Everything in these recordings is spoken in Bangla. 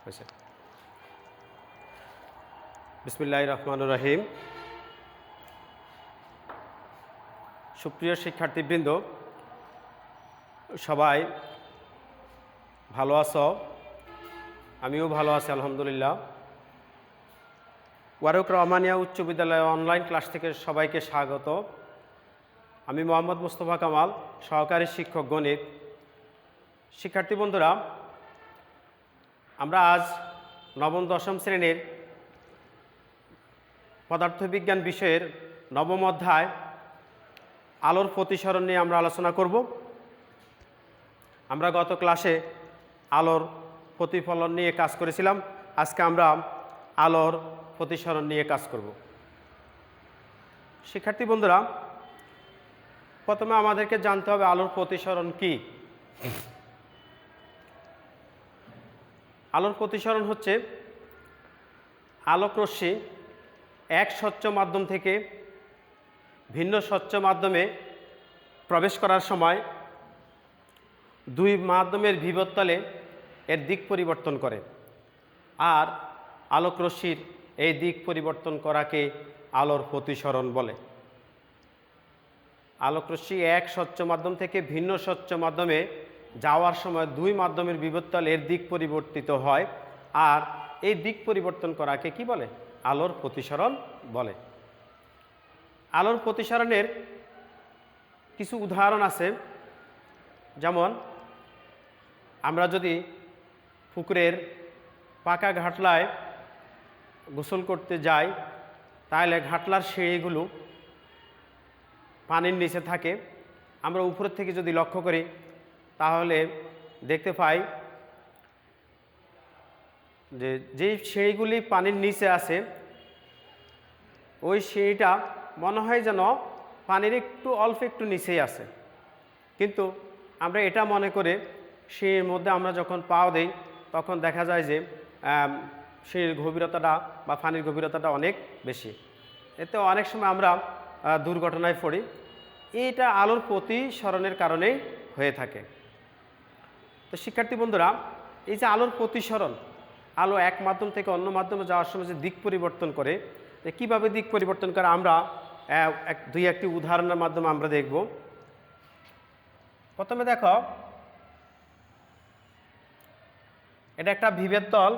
হয়েছে। বিসমিল্লাহির রহমানির রহিম। সুপ্রিয় শিক্ষার্থীবৃন্দ, সবাই ভালো আছো? আমিও ভালো আছি আলহামদুলিল্লাহ। ওয়ারুক রহমানিয়া উচ্চ বিদ্যালয় অনলাইন ক্লাস থেকে সবাইকে স্বাগত। আমি মোহাম্মদ মুস্তফা কামাল, সহকারী শিক্ষক গণিত। শিক্ষার্থী বন্ধুরা, আমরা আজ নবম দশম শ্রেণীর পদার্থবিজ্ঞান বিষয়ের নবম অধ্যায় আলোর প্রতিসরণ নিয়ে আমরা আলোচনা করব। আমরা গত ক্লাসে আলোর প্রতিফলন নিয়ে কাজ করেছিলাম। আজকে আমরা আলোর প্রতিসরণ নিয়ে কাজ করব। শিক্ষার্থী বন্ধুরা, প্রথমে আমাদেরকে জানতে হবে আলোর প্রতিসরণ কি। আলোর প্রতিসরণ হচ্ছে আলোক রশ্মি এক স্বচ্ছ মাধ্যম থেকে ভিন্ন স্বচ্ছ মাধ্যমে প্রবেশ করার সময় দুই মাধ্যমের বিভবতলে এর দিক পরিবর্তন করে। আর আলোক রশ্মির এই দিক পরিবর্তন করাকে আলোর প্রতিসরণ বলে। আলোক রশ্মি এক স্বচ্ছ মাধ্যম থেকে ভিন্ন স্বচ্ছ মাধ্যমে যাওয়ার সময় দুই মাধ্যমের বিভবতলে এর দিক পরিবর্তিত হয়, আর এই দিক পরিবর্তন করাকে কি বলে? আলোর প্রতিসরণ বলে। আলোর প্রতিসরণের কিছু উদাহরণ আছে। যেমন আমরা যদি পুকুরের পাকা ঘাটলায় গোসল করতে যাই, তাহলে ঘাটলার সিঁড়িগুলো পানির নিচে থাকে। আমরা উপরের থেকে যদি লক্ষ্য করি তাহলে দেখতে পাই যে যেই সিঁড়িগুলি পানির নিচে আছে ওই সিঁড়িটা মনে হয় যেন পানির অল্প একটু নিচেই আছে, কিন্তু আমরা এটা মনে করে সিঁড়ির মধ্যে আমরা যখন পাও দিই তখন দেখা যায় যে সিঁড়ির গভীরতাটা বা পানির গভীরতাটা অনেক বেশি। এতে অনেক সময় আমরা দুর্ঘটনায় পড়ি। এইটা আলোর প্রতিসরণের কারণেই হয়ে থাকে। তো শিক্ষার্থী বন্ধুরা, এই যে আলোর প্রতিসরণ, আলো এক মাধ্যম থেকে অন্য মাধ্যমে যাওয়ার সময় যে দিক পরিবর্তন করে, কীভাবে দিক পরিবর্তন করে আমরা দুই একটি উদাহরণের মাধ্যমে আমরা দেখব। প্রথমে দেখো, এটা একটা ভিভের তল।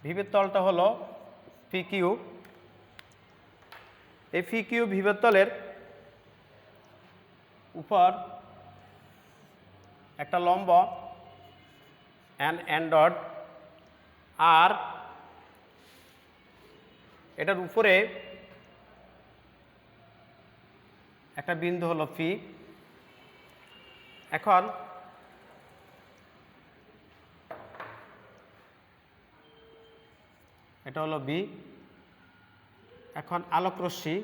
ভিভের তলটা হলো পিকিউ। এই পিকিউ ভিভের তলের উপর একটা লম্ব এন ডট, আর এটার উপরে একটা বিন্দু হলো পি। এখন এটা হলো বি। এখন আলোক রশ্মি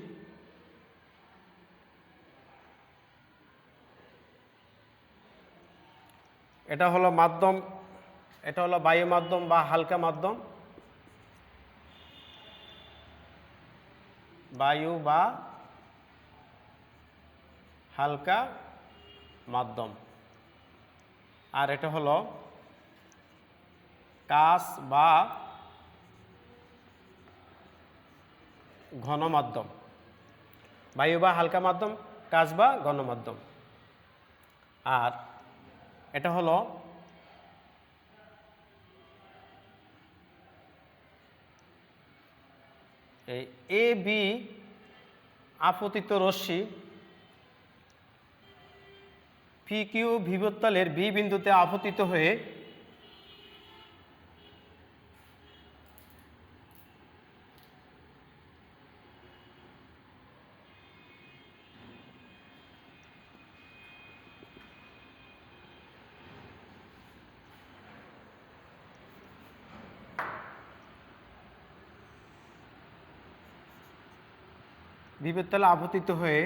এটা হলো মাধ্যম, এটা হলো বায়ু মাধ্যম বা হালকা মাধ্যম, বায়ু বা হালকা মাধ্যম। আর এটা হলো কাঁচ বা ঘন মাধ্যম। বায়ু বা হালকা মাধ্যম, কাঁচ বা ঘন মাধ্যম। আর এটা হলো এই এ বি আপতিত রশ্মি পি কিউ বিভবতলের বি বিন্দুতে আপতিত হয়ে বিভবতলে আপতিত হয়ে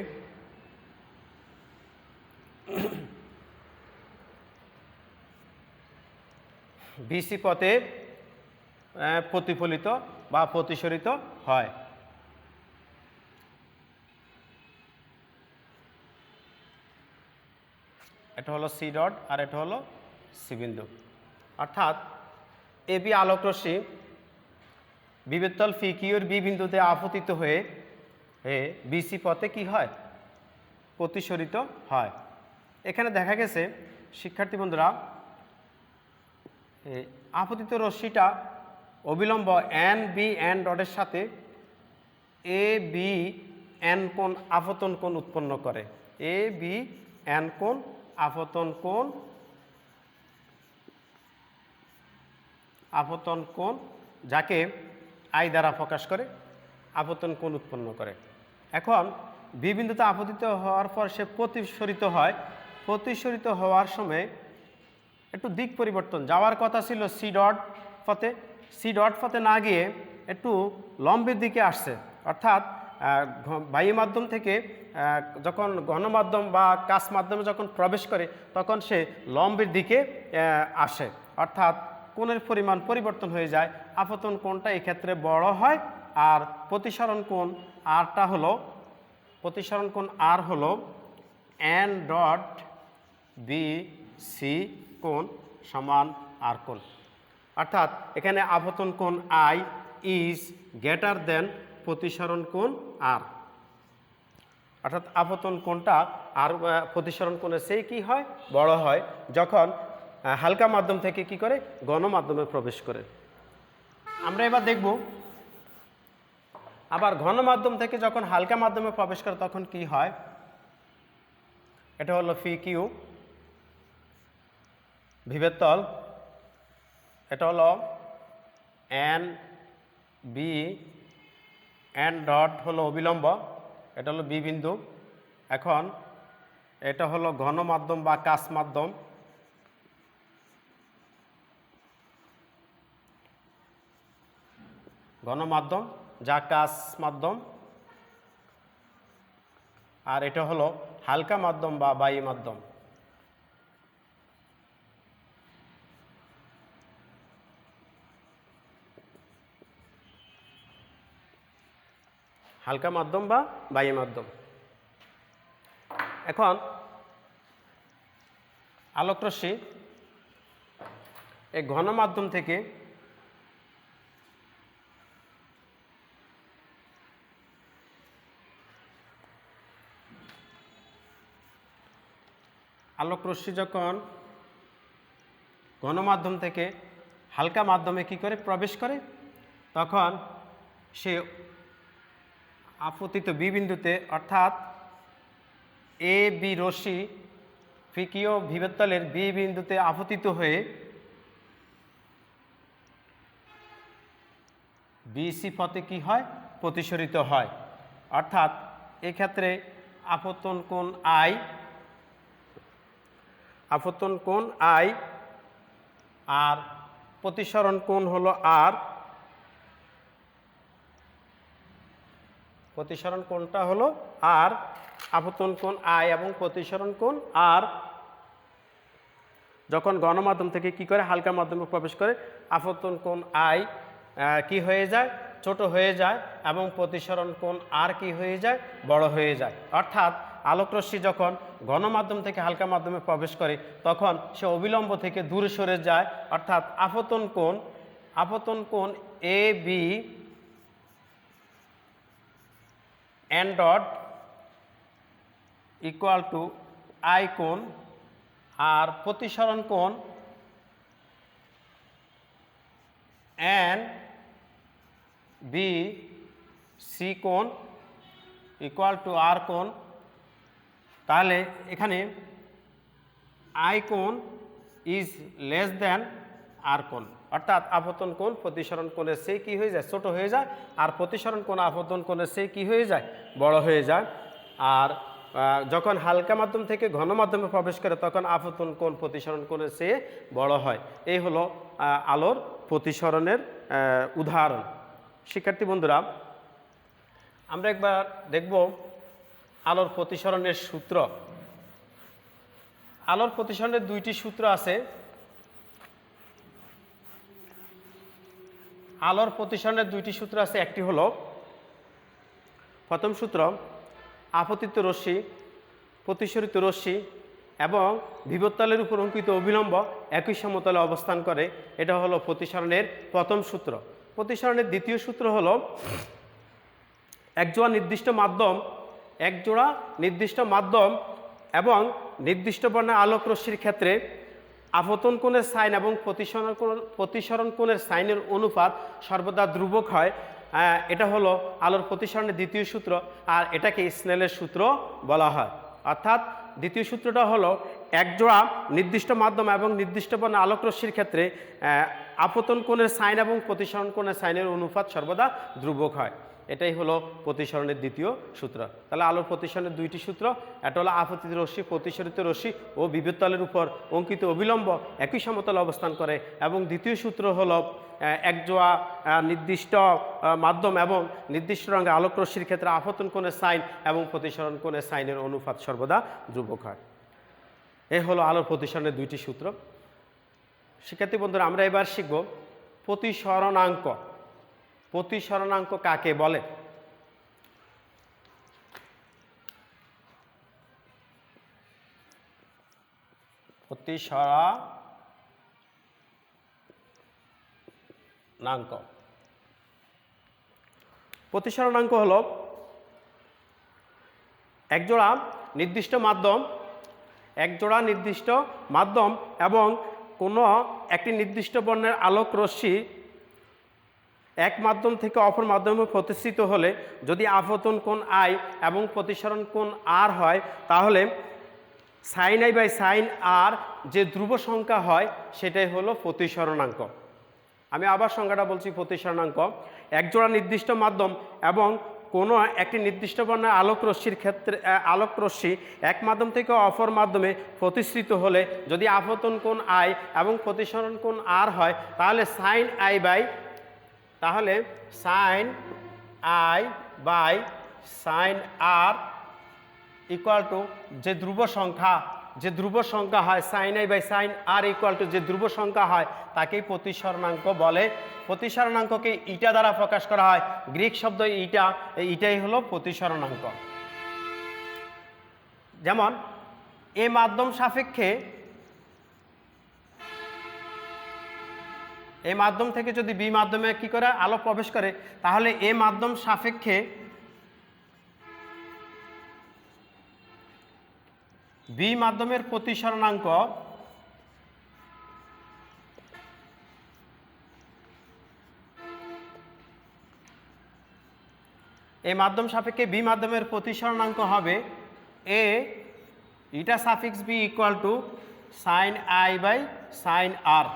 বিসি পথে প্রতিফলিত বা প্রতিসরিত হয়। এটা হলো সি ডট আর এটা হলো সি বিন্দু। অর্থাৎ এবি আলোক রশ্মি বিভেদতল PQ এর বি বিন্দুতে আপতিত হয়ে বিসি পথে কি হয়, প্রতিসরিত হয়। এখানে দেখা গেছে শিক্ষার্থী বন্ধুরা আপতিত রশ্মিটা অবিলম্ব এন বি এন ডটের সাথে এ বি এন কোণ আপতন কোণ উৎপন্ন করে। এ বি এন কোণ আপতন কোণ যাকে আই দ্বারা প্রকাশ করে আপতন কোণ উৎপন্ন করে। এখন বি বিন্দুতে আপতিত হওয়ার পর সে প্রতিসরিত হয়। প্রতিসরিত হওয়ার সময় একটু দিক পরিবর্তন, যাওয়ার কথা ছিল সি ডট পথে, সি ডট পথে না গিয়ে একটু লম্বের দিকে আসছে। অর্থাৎ বায়ু মাধ্যম থেকে যখন ঘনমাধ্যম বা কাচ মাধ্যমে যখন প্রবেশ করে তখন সে লম্বের দিকে আসে, অর্থাৎ কোণের পরিমাণ পরিবর্তন হয়ে যায়। আপতন কোণটা এক্ষেত্রে বড় হয়। আর প্রতিসরণ কোণ আরটা হলো, প্রতিসরণ কোণ আর হলো এন ডট বি সি কোণ সমান আর কোণ। অর্থাৎ এখানে আপতন কোণ আই ইজ গ্রেটার দেন প্রতিসরণ কোণ আর। অর্থাৎ আপতন কোণটা আর প্রতিসরণ কোণের সেই কি হয়, বড় হয় যখন হালকা মাধ্যম থেকে কি করে, গণমাধ্যমে প্রবেশ করে। আমরা এবার দেখব আবার ঘন মাধ্যম থেকে যখন হালকা মাধ্যমে প্রবেশ করে তখন কি হয়। এটা হলো PQ বিভেদ তল, এটা হলো এন বি এন ডট হলো অবিলম্ব, এটা হলো বি বিন্দু। এখন এটা হলো ঘন মাধ্যম বা কাচ মাধ্যম, ঘন মাধ্যম যা কাচ মাধ্যম, আর এটা হলো হালকা মাধ্যম বা বায়ু মাধ্যম। হালকা মাধ্যম বা বায়ু মাধ্যম। এখন আলোক রশ্মি এই ঘন মাধ্যম থেকে আলোক রশ্মি যখন ঘনমাধ্যম থেকে হালকা মাধ্যমে কি করে প্রবেশ করে তখন সে আপতিত বি বিন্দুতে, অর্থাৎ A B Rashmi PQ বিভেদতলের B বিন্দুতে আপতিত হয়ে বিসি পথে কি হয়, প্রতিসরিত হয়। অর্থাৎ এক্ষেত্রে আপতন কোণ আই, আপতন কোণ আই আর প্রতিসরণ কোণ হলো আর। প্রতিসরণ কোণটা হলো আর, আপতন কোণ আই এবং প্রতিসরণ কোণ আর। যখন গণমাধ্যম থেকে কি করে হালকা মাধ্যমে প্রবেশ করে আপতন কোণ আই কি হয়ে যায়, ছোট হয়ে যায় এবং প্রতিসরণ কোণ আর কি হয়ে যায়, বড় হয়ে যায়। অর্থাৎ আলোক রশ্মি যখন গণমাধ্যম থেকে হালকা মাধ্যমে প্রবেশ করে তখন সে অবিলম্ব থেকে দূরে সরে যায়। অর্থাৎ আপতন কোণ A B N dot equal to I কোণ, আর প্রতিসরণ কোণ এন বি সি কোণ ইকুয়াল টু আর কোণ। তাহলে এখানে আই কোণ ইজ লেস দেন আর কোণ, অর্থাৎ আপতন কোণ প্রতিসরণ কোণের সেই কী হয়ে যায়, ছোট হয়ে যায়, আর প্রতিসরণ কোণ আপতন কোণের সেই কী হয়ে যায়, বড় হয়ে যায়। আর যখন হালকা মাধ্যম থেকে ঘন মাধ্যমে প্রবেশ করে তখন আপতন কোণ প্রতিসরণ কোণের চেয়ে বড় হয়। এই হলো আলোর প্রতিসরণের উদাহরণ। শিক্ষার্থী বন্ধুরা, আমরা একবার দেখব আলোর প্রতিসরণের সূত্র। আলোর প্রতিসরণের দুইটি সূত্র আছে। আলোর প্রতিসরণের দুইটি সূত্র আছে। একটি হলো, প্রথম সূত্র, আপতিত রশ্মি প্রতিসরিত রশ্মি এবং বিপদতলের উপর অঙ্কিত অবিলম্ব একই সমতলে অবস্থান করে। এটা হলো প্রতিসরণের প্রথম সূত্র। প্রতিসরণের দ্বিতীয় সূত্র হলো একজোড়া নির্দিষ্ট মাধ্যম এবং নির্দিষ্ট বর্ণের আলোক রশ্মির ক্ষেত্রে আপতন কোণের সাইন এবং প্রতিসরণ কোণের সাইনের অনুপাত সর্বদা ধ্রুবক হয়। এটা হলো আলোর প্রতিসরণের দ্বিতীয় সূত্র, আর এটাকে স্নেলের সূত্র বলা হয়। অর্থাৎ দ্বিতীয় সূত্রটা হলো একজোড়া নির্দিষ্ট মাধ্যম এবং নির্দিষ্ট বর্ণের আলোক রশ্মির ক্ষেত্রে আপতন কোণের সাইন এবং প্রতিসরণ কোণের সাইনের অনুপাত সর্বদা ধ্রুবক হয়। এটাই হলো প্রতিসরণের দ্বিতীয় সূত্র। তাহলে আলোর প্রতিসরণের দুইটি সূত্র, একটা হলো আপতিত রশ্মি, প্রতিসরিত রশ্মি ও বিদ্যুৎতলের উপর অঙ্কিত অবিলম্ব একই সমতলে অবস্থান করে, এবং দ্বিতীয় সূত্র হলো একজোড়া নির্দিষ্ট মাধ্যম এবং নির্দিষ্ট রঙের আলোক রশ্মির ক্ষেত্রে আপতন কোণের সাইন এবং প্রতিসরণ কোণের সাইনের অনুপাত সর্বদা ধ্রুবক হয়। এ হলো আলোর প্রতিসরণের দুইটি সূত্র। শিক্ষার্থী বন্ধুরা, আমরা এবার শিখব প্রতিসরণাঙ্ক। প্রতিসরণাঙ্ক কাকে বলে? প্রতিসরণাঙ্ক হলো একজোড়া নির্দিষ্ট মাধ্যম এবং কোনো একটি নির্দিষ্ট বর্ণের আলোক রশ্মি এক মাধ্যম থেকে অপর মাধ্যমে প্রতিসৃত হলে যদি আপতন কোণ আই এবং প্রতিসরণ কোণ আর হয়, তাহলে সাইন আই বাই সাইন আর যে ধ্রুব সংখ্যা হয় সেটাই হলো প্রতিসরণাঙ্ক। আমি আবার সংখ্যাটা বলছি। প্রতিসরণাঙ্ক একজোড়া নির্দিষ্ট মাধ্যম এবং কোনো একটি নির্দিষ্ট বর্ণের আলোক রশ্মি এক মাধ্যম থেকে অপর মাধ্যমে প্রতিসৃত হলে যদি আপতন কোণ আই এবং প্রতিসরণ কোণ আর হয়, তাহলে sine I by sine R equal to যে ধ্রুব সংখ্যা হয়, sine I by sine R equal to যে ধ্রুব সংখ্যা হয় তাকেই প্রতিসরণাঙ্ক বলে। প্রতিসরণাঙ্ককে ইটা দ্বারা প্রকাশ করা হয়, গ্রিক শব্দ ইটাই হলো প্রতিসরণাঙ্ক। যেমন এ মাধ্যম সাপেক্ষে এই মাধ্যম থেকে যদি বি মাধ্যমে কি করে আলো প্রবেশ করে, তাহলে এ মাধ্যম সাপেক্ষে বি মাধ্যমের প্রতিসরণাঙ্ক এই মাধ্যম সাপেক্ষে বি মাধ্যমের প্রতিসরণাঙ্ক হবে A eta suffix B equal to sine I by sine R.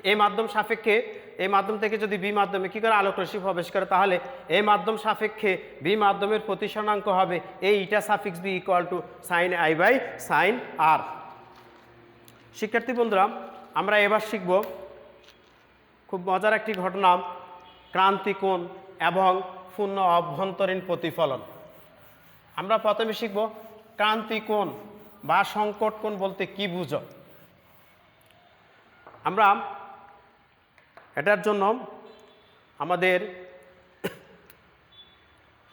এই মাধ্যম সাপেক্ষে এই মাধ্যম থেকে যদি বি মাধ্যমে কি করে আলোক রশ্মি প্রবেশ করে, তাহলে এই মাধ্যম সাপেক্ষে বি মাধ্যমের প্রতিসরণাঙ্ক হবে A eta suffix B equal to sine I by sine R. শিক্ষার্থী বন্ধুরা, আমরা এবার শিখব খুব মজার একটি ঘটনা, ক্রান্তিকোণ এবং পূর্ণ অভ্যন্তরীণ প্রতিফলন। আমরা প্রথমে শিখব ক্রান্তিকোণ বা সংকট কোণ বলতে কি বুঝো। আমরা এটার জন্য আমাদের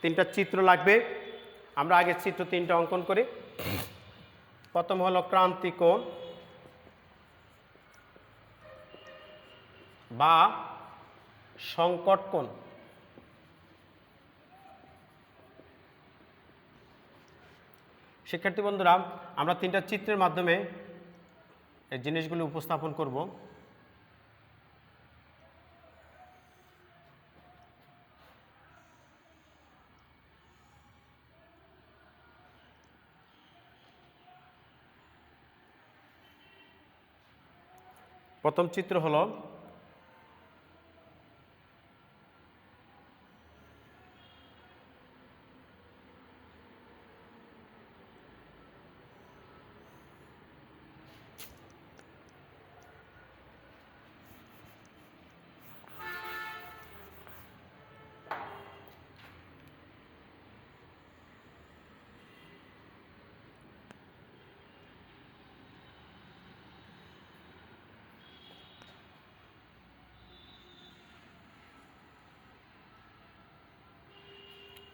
তিনটা চিত্র লাগবে। আমরা আগে চিত্র তিনটা অঙ্কন করি। প্রথম হলো ক্রান্তিকোণ বা সংকট কোণ। শিক্ষার্থী বন্ধুরা, আমরা তিনটা চিত্রের মাধ্যমে এই জিনিসগুলো উপস্থাপন করব। প্রথম চিত্র হলো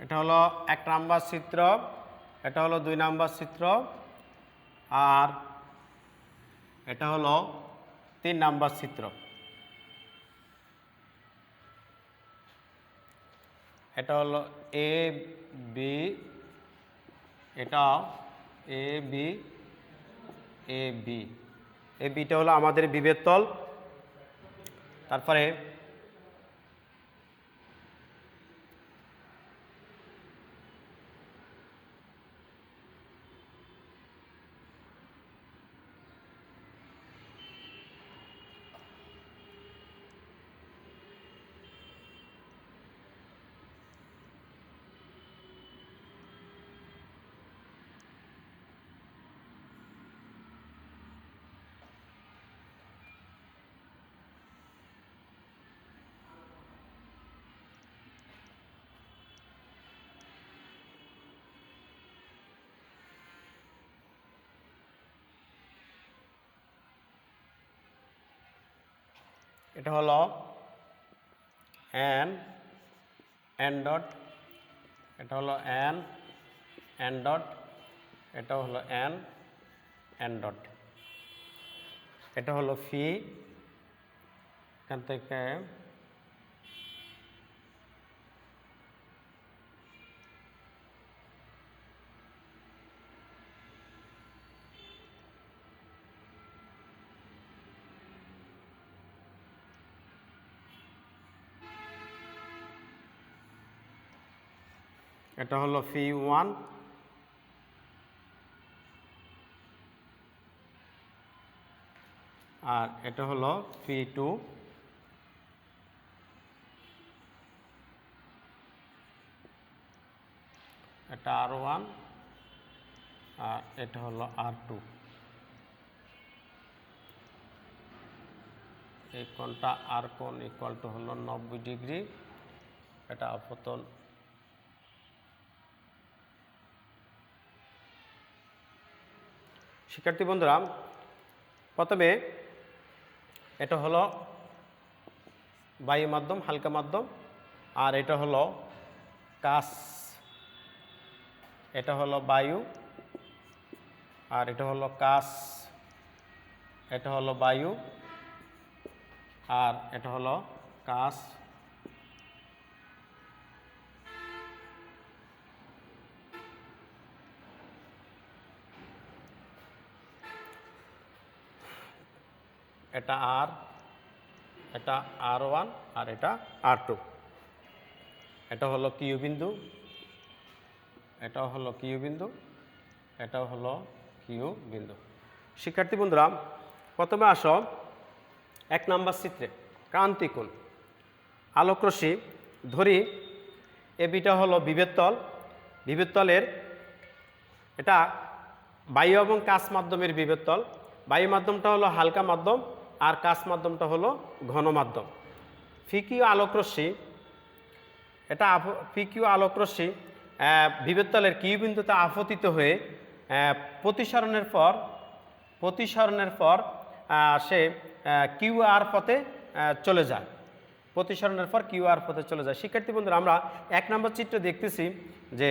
এটা হলো 1 নম্বর চিত্র এটা হলো 2 নাম্বার চিত্র, আর এটা হলো 3 নাম্বার চিত্র। এটা হলো এ বি, এটা এ বি, এ বি, এই বিটা হলো আমাদের বিভেদ তল। তারপরে এটা হলো এন এন ডট, এটা হলো এন এন ডট, এটা হলো এন এন ডট, এটা হলো ফি, এখান থেকে এটা হলো ফি 1, আর এটা হলো ফি 2, এটা R1, আর এটা হলো R2। এই কোণটা আর কোণ ইকুয়াল টু হলো 90 ডিগ্রি। এটা আপতন শিক্ষার্থী বন্ধুরা, প্রথমে এটা হলো বায়ু মাধ্যম, হালকা মাধ্যম, আর এটা হলো কাচ, এটা হলো বায়ু, আর এটা হলো কাচ, এটা হলো বায়ু, আর এটা হলো কাচ। এটা আর, এটা R1, আর এটা R2। এটা হলো কিউ বিন্দু, এটাও হলো কিউ বিন্দু, এটাও হলো কিউ বিন্দু। শিক্ষার্থী বন্ধুরা, প্রথমে আসো 1 নাম্বার চিত্রে ক্রান্তি কোণ। আলোকরশ্মি ধরি এ বিটা হলো বিভেদ তল, বিভেদ তলের এটা বায়ু এবং কাচ মাধ্যমের বিভেদ তল। বায়ু মাধ্যমটা হলো হালকা মাধ্যম, আর কাচ মাধ্যমটা হলো ঘন মাধ্যম। ফিকিউ আলোকরশ্মি, এটা ফিকিউ আলোকরশ্মি বিভেদ তলের কিউ বিন্দুতে আপতিত হয়ে প্রতিসরণের পর সে কিউ আর পথে চলে যায়, প্রতিসরণের পর কিউ আর পথে চলে যায়। শিক্ষার্থী বন্ধুরা, আমরা 1 নম্বর চিত্রে দেখতেছি যে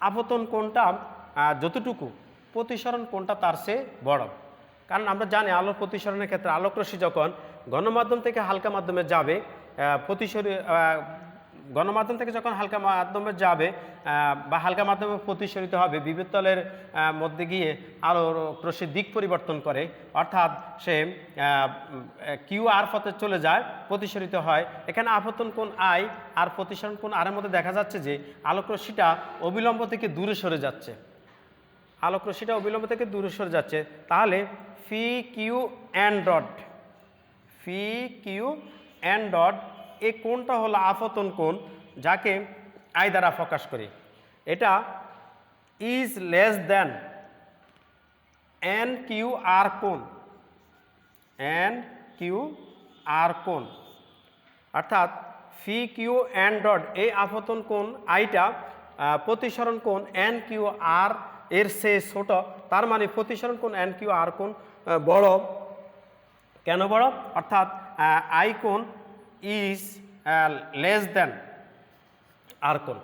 আপতন কোণটা যতটুকু, প্রতিসরণ কোণটা তার চেয়ে বড়। কারণ আমরা জানি আলোর প্রতিসরণের ক্ষেত্রে আলোকরশ্মি যখন গণমাধ্যম থেকে হালকা মাধ্যমে যাবে, গণমাধ্যম থেকে যখন হালকা মাধ্যমে যাবে বা হালকা মাধ্যমে প্রতিসরিত হবে, বিভেদ তলের মধ্যে গিয়ে আলোর রশ্মির দিক পরিবর্তন করে, অর্থাৎ সে কিউ আর পথে চলে যায়, প্রতিসরিত হয়। এখানে আপতন কোণ আই আর প্রতিসরণ কোণ আর এর মধ্যে দেখা যাচ্ছে যে আলোকরশ্মিটা অবিলম্ব থেকে দূরে সরে যাচ্ছে, আলোকরশ্মিটা অবিলম্ব থেকে দূরে সরে যাচ্ছে। তাহলে ফি কিউ এন ডট, ফি কিউ এন ডট, এই কোণটা হলো আপতন কোণ, যাকে আই দ্বারা প্রকাশ করি। এটা is less than N Q R কোণ, এন কিউ আর কোণ, অর্থাৎ ফি কিউ এন ডট এই আপতন কোণ আইটা প্রতিসরণ কোণ এন কিউ আর এর চেয়ে ছোট। তার মানে প্রতিসরণ কোণ এন কিউ আর কোণ বড়। কেন বড়? অর্থাৎ আই কোণ ইজ লেস দ্যান আর কোণ,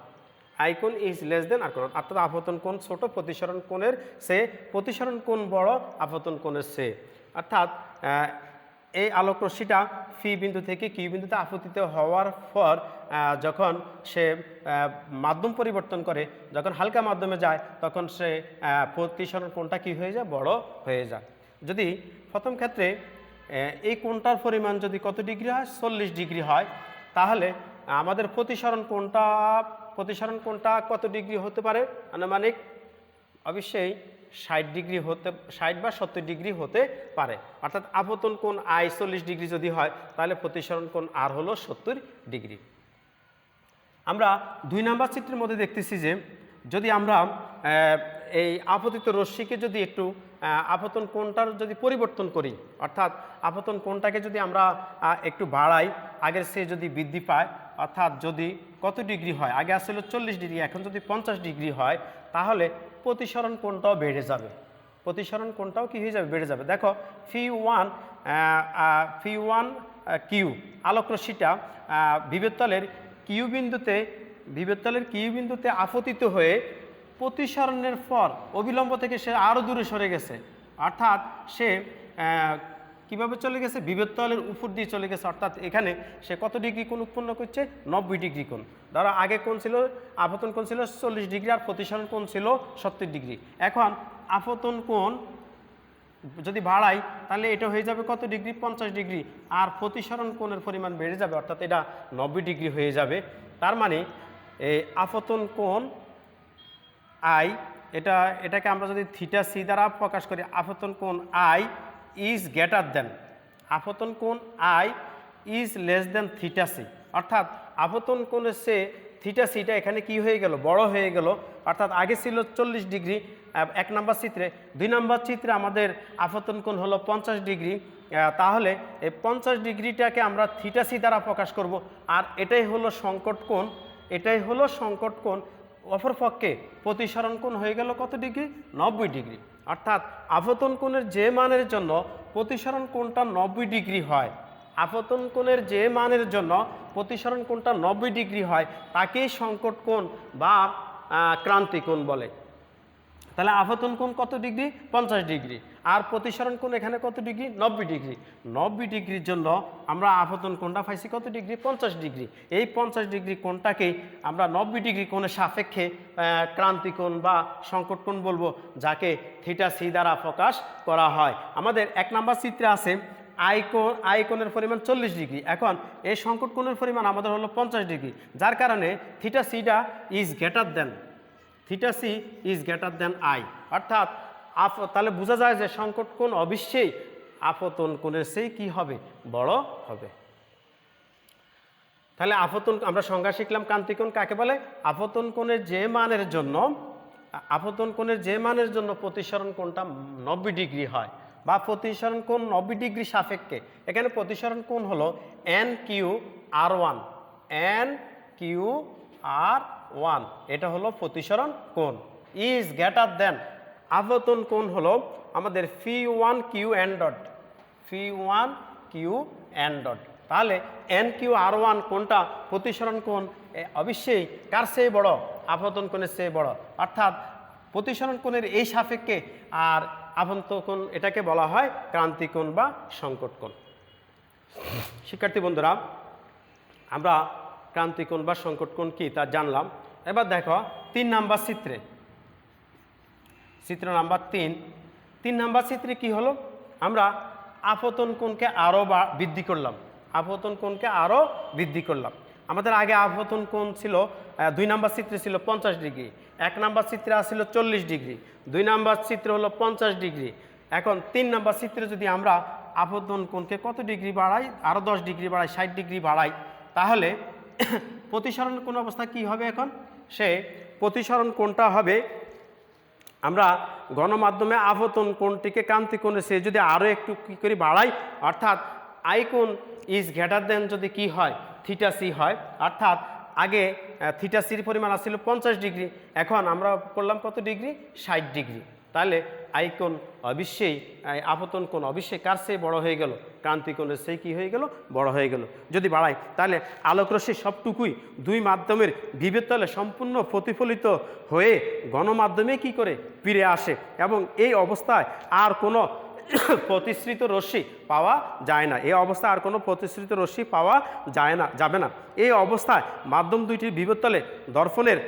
আই কোণ ইজ লেস দেন আর কোণ, অর্থাৎ আপতন কোণ ছোট প্রতিসরণ কোণের সে, প্রতিসরণ কোণ বড় আপতন কোণের সে। অর্থাৎ এই আলোক রশ্মিটা ফি বিন্দু থেকে কিউ বিন্দুতে আপতিত হওয়ার পর যখন সে মাধ্যম পরিবর্তন করে, যখন হালকা মাধ্যমে যায়, তখন সে প্রতিসরণ কোণটা কী হয়ে যায়, বড় হয়ে যায়। যদি প্রথম ক্ষেত্রে এই কোণটার পরিমাণ যদি কত ডিগ্রি হয়, 40 ডিগ্রি হয়, তাহলে আমাদের প্রতিসরণ কোণটা কত ডিগ্রি হতে পারে, আনুমানিক অবশ্যই 60 ডিগ্রি হতে, 60 বা 70 ডিগ্রি হতে পারে। অর্থাৎ আপতন কোণ আই 40 ডিগ্রি যদি হয়, তাহলে প্রতিসরণ কোণ আর হলো 70 ডিগ্রি। আমরা 2 নম্বর চিত্রের মধ্যে দেখতেছি যে যদি আমরা এই আপতিত রশ্মিকে যদি একটু আপতন কোণটার যদি পরিবর্তন করি, অর্থাৎ আপতন কোণটাকে যদি আমরা একটু বাড়াই, আগের সে যদি বৃদ্ধি পায়, অর্থাৎ যদি কত ডিগ্রি হয়, আগে আসলে 40 ডিগ্রি, এখন যদি 50 ডিগ্রি হয়, তাহলে প্রতিসরণ কোণটাও বেড়ে যাবে, প্রতিসরণ কোণটাও কী হয়ে যাবে, বেড়ে যাবে। দেখো ফি ওয়ান কিউ আলোক রশ্মিটা বিভবতলের কিউ বিন্দুতে আপতিত হয়ে প্রতিসরণের পর অবিলম্ব থেকে সে আরও দূরে সরে গেছে, অর্থাৎ সে কীভাবে চলে গেছে, বিভবতলের উপর দিয়ে চলে গেছে। অর্থাৎ এখানে সে কত ডিগ্রি কোণ উৎপন্ন করছে, 90 ডিগ্রি কোণ। ধরো আগে কোণ ছিল, আপতন কোণ ছিল 40 ডিগ্রি আর প্রতিসরণ কোণ ছিল 70 ডিগ্রি। এখন আপতন কোণ যদি বাড়াই, তাহলে এটা হয়ে যাবে কত ডিগ্রি, 50 ডিগ্রি, আর প্রতিসরণ কোণের পরিমাণ বেড়ে যাবে, অর্থাৎ এটা 90 ডিগ্রি হয়ে যাবে। তার মানে এই আপতন কোণ আই, এটাকে আমরা যদি থিটা সি দ্বারা প্রকাশ করি, আপতন কোণ আই ইজ গ্রেটার দেন, আপতন কোণ I is less than theta C, অর্থাৎ আপতন কোণের সে থিটা সিটা এখানে কি হয়ে গেল, বড় হয়ে গেল। অর্থাৎ আগে ছিল 40 ডিগ্রি 1 নম্বর চিত্রে, 2 নম্বর চিত্রে আমাদের আপতন কোণ হলো 50 ডিগ্রি। তাহলে এই 50 ডিগ্রিটাকে আমরা থিটা সি দ্বারা প্রকাশ করব, আর এটাই হলো সংকট কোণ, এটাই হলো সংকট কোণ। অপরপক্ষে প্রতিসরণ কোণ হয়ে গেল কত ডিগ্রি, 90 ডিগ্রি। অর্থাৎ আপতন কোণের যে মানের জন্য প্রতিসরণ কোণটা 90 ডিগ্রি হয়, আপতন কোণের যে মানের জন্য প্রতিসরণ কোণটা 90 ডিগ্রি হয়, তাকেই সংকট কোণ বা ক্রান্তি কোণ বলে। তাহলে আপতন কোণ কত ডিগ্রি, 50 ডিগ্রি, আর প্রতিসরণ কোণ এখানে কত ডিগ্রি, 90 ডিগ্রি। 90 ডিগ্রির জন্য আমরা আপতন কোণটা পাইছি কত ডিগ্রি, 50 ডিগ্রি। এই 50 ডিগ্রি কোণটাকেই আমরা 90 ডিগ্রি কোণের সাপেক্ষে ক্রান্তি কোণ বা সংকট কোণ বলবো, যাকে থিটা সি দ্বারা প্রকাশ করা হয়। আমাদের 1 নম্বর চিত্রে আছে আই কোণের পরিমাণ 40 ডিগ্রি। এখন এই সংকট কোণের পরিমাণ আমাদের হলো 50 ডিগ্রি, যার কারণে theta theta is greater than, theta C is greater than I. অর্থাৎ তাহলে বোঝা যায় যে সংকট কোণ অবশ্যই আপতন কোণের সেই কি হবে, বড় হবে। তাহলে আপতন, আমরা সংজ্ঞা শিখলাম ক্রান্তি কোণ কাকে বলে, আপতন কোণের যে মানের জন্য প্রতিসরণ কোণটা 90 ডিগ্রি হয়, বা প্রতিসরণ কোণ 90 ডিগ্রি সাপেক্ষে। এখানে প্রতিসরণ কোণ হলো NQR1, NQR1, এটা হলো প্রতিসরণ কোণ। ইজ গ্রেটার দেন, আপতন কোণ হলো আমাদের P1QN ডট, P1QN ডট। তাহলে NQR1 কোণটা প্রতিসরণ কোণ অবশ্যই কার চেয়ে বড়, আপতন কোণের চেয়ে বড়। অর্থাৎ প্রতিসরণ কোণের এই সাপেক্ষে আর আপতন কোণ, এটাকে বলা হয় ক্রান্তি কোণ বা সংকট কোণ। শিক্ষার্থী বন্ধুরা, আমরা ক্রান্তি কোণ বা সংকট কোণ কি তা জানলাম। এবার দেখো 3 নম্বর চিত্রে, চিত্র নাম্বার 3 নম্বর চিত্রে কি হলো, আমরা আপতন কোণকে আরও বৃদ্ধি করলাম, আপতন কোণকে আরও বৃদ্ধি করলাম। আমাদের আগে আপতন কোণ ছিল 2 নম্বর চিত্রে ছিল 50 ডিগ্রি, 1 নম্বর চিত্রে আসছিল 40 ডিগ্রি, 2 নম্বর চিত্র হলো 50 ডিগ্রি। এখন 3 নম্বর চিত্রে যদি আমরা আপতন কোণকে কত ডিগ্রি বাড়াই, আরও 10 ডিগ্রি বাড়াই, 60 ডিগ্রি বাড়াই, তাহলে প্রতিসরণ কোণ অবস্থা কি হবে, এখন সে প্রতিসরণ কোণটা হবে, আমরা গণমাধ্যমে আপতন কোণটিকে ক্রান্তি কোণে সে যদি আরও একটু কী করে বাড়াই, অর্থাৎ আই কোণ ইজ গ্রেটার দেন যদি কি হয়, থিটা সি হয়। অর্থাৎ আগে থিটা সির পরিমাণ আসছিল 50 ডিগ্রি, এখন আমরা করলাম কত ডিগ্রি, 60 ডিগ্রি। তাহলে আই কোণ অবশ্যই আপতন কোণ অবশ্যই কার চেয়ে বড় হয়ে গেল, ক্রান্তি কোণের সেই কী হয়ে গেল, বড় হয়ে গেল। যদি বাড়াই তাহলে আলোকরশ্মি সবটুকুই দুই মাধ্যমের বিভেদ তলে সম্পূর্ণ প্রতিফলিত হয়ে গণমাধ্যমে কি করে ফিরে আসে এবং এই অবস্থায় আর কোনো প্রতিশ্রিত রশ্মি পাওয়া যায় না। এই অবস্থায় আর কোনো প্রতিশ্রিত রশ্মি পাওয়া যাবে না। এই অবস্থায় মাধ্যম দুইটির বিভেদতলে দর্পণের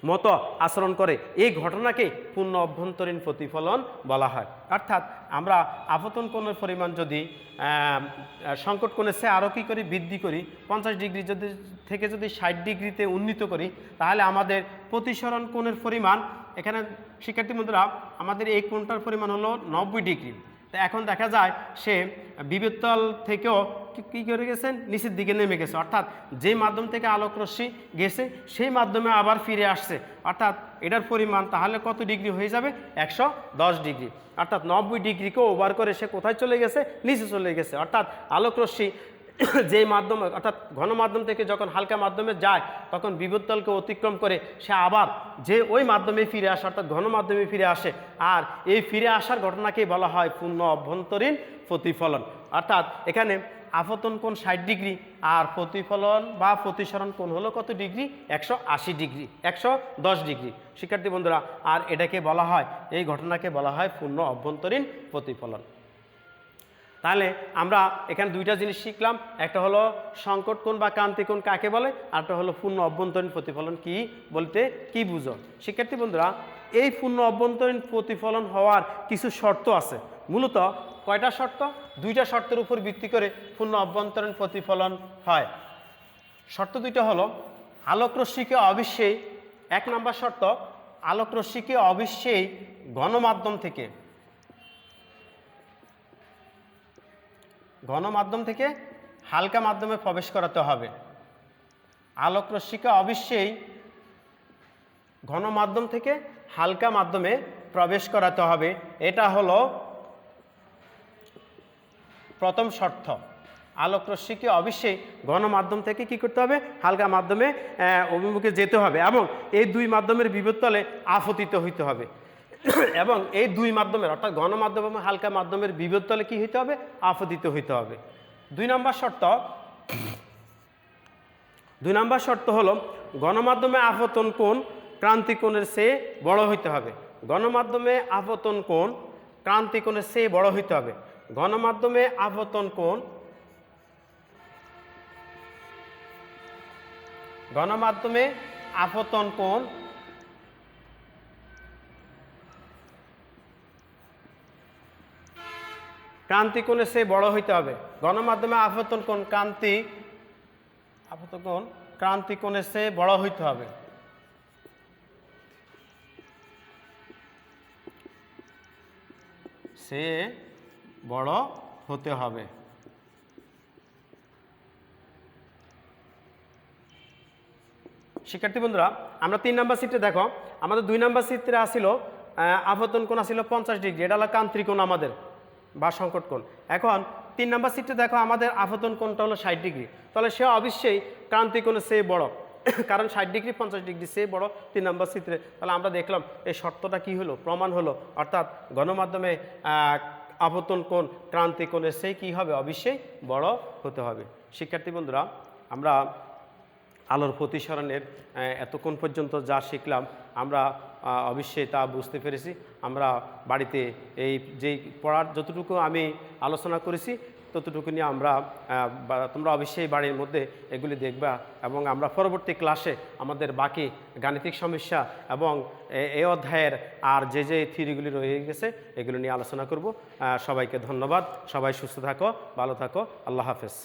মতো আচরণ করে। এই ঘটনাকে পূর্ণ অভ্যন্তরীণ প্রতিফলন বলা হয়। অর্থাৎ আমরা আপতন কোণের পরিমাণ যদি সংকট কোণের চেয়ে আরও কী করি, বৃদ্ধি করি, 50 ডিগ্রি থেকে যদি 60 ডিগ্রিতে উন্নীত করি, তাহলে আমাদের প্রতিসরণ কোণের পরিমাণ, এখানে শিক্ষার্থী বন্ধুরা আমাদের এই কোণটার পরিমাণ হলো 90 ডিগ্রি। তো এখন দেখা যায় সে বিভেদতল থেকেও কী করে গেছেন, নিচের দিকে নেমে গেছে। অর্থাৎ যেই মাধ্যম থেকে আলোকরশ্মি গেছে সেই মাধ্যমে আবার ফিরে আসছে। অর্থাৎ এটার পরিমাণ তাহলে কত ডিগ্রি হয়ে যাবে, 110 ডিগ্রি। অর্থাৎ 90 ডিগ্রিকে ওভার করে সে কোথায় চলে গেছে, নিচে চলে গেছে। অর্থাৎ আলোকরশ্মি যেই মাধ্যমে অর্থাৎ ঘন মাধ্যম থেকে যখন হালকা মাধ্যমে যায় তখন বিভেদতলকে অতিক্রম করে সে আবার যে ওই মাধ্যমে ফিরে আসে, অর্থাৎ ঘন মাধ্যমে ফিরে আসে। আর এই ফিরে আসার ঘটনাকেই বলা হয় পূর্ণ অভ্যন্তরীণ প্রতিফলন। অর্থাৎ এখানে আপতন কোণ 60 ডিগ্রি আর প্রতিফলন বা প্রতিসরণ কোণ হলো কত ডিগ্রি, 180 ডিগ্রি, 110 ডিগ্রি শিক্ষার্থী বন্ধুরা। আর এটাকে বলা হয়, এই ঘটনাকে বলা হয় পূর্ণ অভ্যন্তরীণ প্রতিফলন। তাহলে আমরা এখানে দুইটা জিনিস শিখলাম, একটা হলো সংকট কোণ বা ক্রান্তি কোণ কাকে বলে, আরটা হলো পূর্ণ অভ্যন্তরীণ প্রতিফলন কি বলতে কি বুঝো। শিক্ষার্থী বন্ধুরা এই পূর্ণ অভ্যন্তরীণ প্রতিফলন হওয়ার কিছু শর্ত আছে। মূলত কয়টা শর্ত, দুইটা শর্তের উপর ভিত্তি করে পূর্ণ অভ্যন্তরীণ প্রতিফলন হয়। শর্ত দুইটা হলো আলোকরশ্মিকে অবশ্যই, 1 নম্বর শর্ত, আলোকরশ্মিকে অবশ্যই গণমাধ্যম থেকে হালকা মাধ্যমে প্রবেশ করাতে হবে। আলোকরশ্মিকে অবশ্যই ঘন মাধ্যম থেকে হালকা মাধ্যমে প্রবেশ করাতে হবে। এটা হলো প্রথম শর্ত। আলোকরশ্মিকে অবশ্যই গণমাধ্যম থেকে কি করতে হবে, হালকা মাধ্যমে অভিমুখে যেতে হবে এবং এই দুই মাধ্যমের বিভেদতলে আপতিত হইতে হবে। এবং এই দুই মাধ্যমের অর্থাৎ গণমাধ্যম এবং হালকা মাধ্যমের বিভেদতলে কি হইতে হবে, আপতিত হইতে হবে। 2 নম্বর শর্ত হলো গণমাধ্যমে আপতন কোণ ক্রান্তি কোণের চেয়ে বড় হইতে হবে। গণমাধ্যমে আপতন কোণ ক্রান্তি কোণের চেয়ে বড় হইতে হবে। গণমাধ্যমে আপতন কোণ ক্রান্তি কোণের চেয়ে বড় হইতে হবে। গণমাধ্যমে আপতন কোণ ক্রান্তি কোণের চেয়ে বড় হইতে হবে। সে বড় হতে হবে। শিক্ষার্থী বন্ধুরা আমরা 3 নম্বর চিত্রে দেখো, আমাদের 2 নম্বর চিত্রে আসিল আপতন কোণ আসিল 50 ডিগ্রি, এটা হলো ক্রান্তি কোণ আমাদের বা সংকট কোণ। এখন 3 নম্বর চিত্রে দেখো আমাদের আপতন কোণটা হলো 60 ডিগ্রি, তাহলে সে অবশ্যই ক্রান্তি কোণের চেয়ে বড়, কারণ 60 ডিগ্রি 50 ডিগ্রি চেয়ে বড় 3 নম্বর চিত্রে। তাহলে আমরা দেখলাম এই শর্তটা কি হলো, প্রমাণ হলো। অর্থাৎ গণমাধ্যমে আপতন কোণ ক্রান্তি কোণের চেয়ে কী হবে, অবশ্যই বড় হতে হবে। শিক্ষার্থী বন্ধুরা আমরা আলোর প্রতিসরণের এতক্ষণ পর্যন্ত যা শিখলাম আমরা অবশ্যই তা বুঝতে পেরেছি। আমরা বাড়িতে এই যেই পড়ার যতটুকু আমি আলোচনা করেছি ততটুকু নিয়ে আমরা তোমরা অবশ্যই বাড়ির মধ্যে এগুলি দেখবা এবং আমরা পরবর্তী ক্লাসে আমাদের বাকি গাণিতিক সমস্যা এবং এই অধ্যায়ের আর যে থিওরিগুলি রয়ে গেছে এগুলো নিয়ে আলোচনা করব। সবাইকে ধন্যবাদ, সবাই সুস্থ থাকো, ভালো থাকো, আল্লাহ হাফেজ।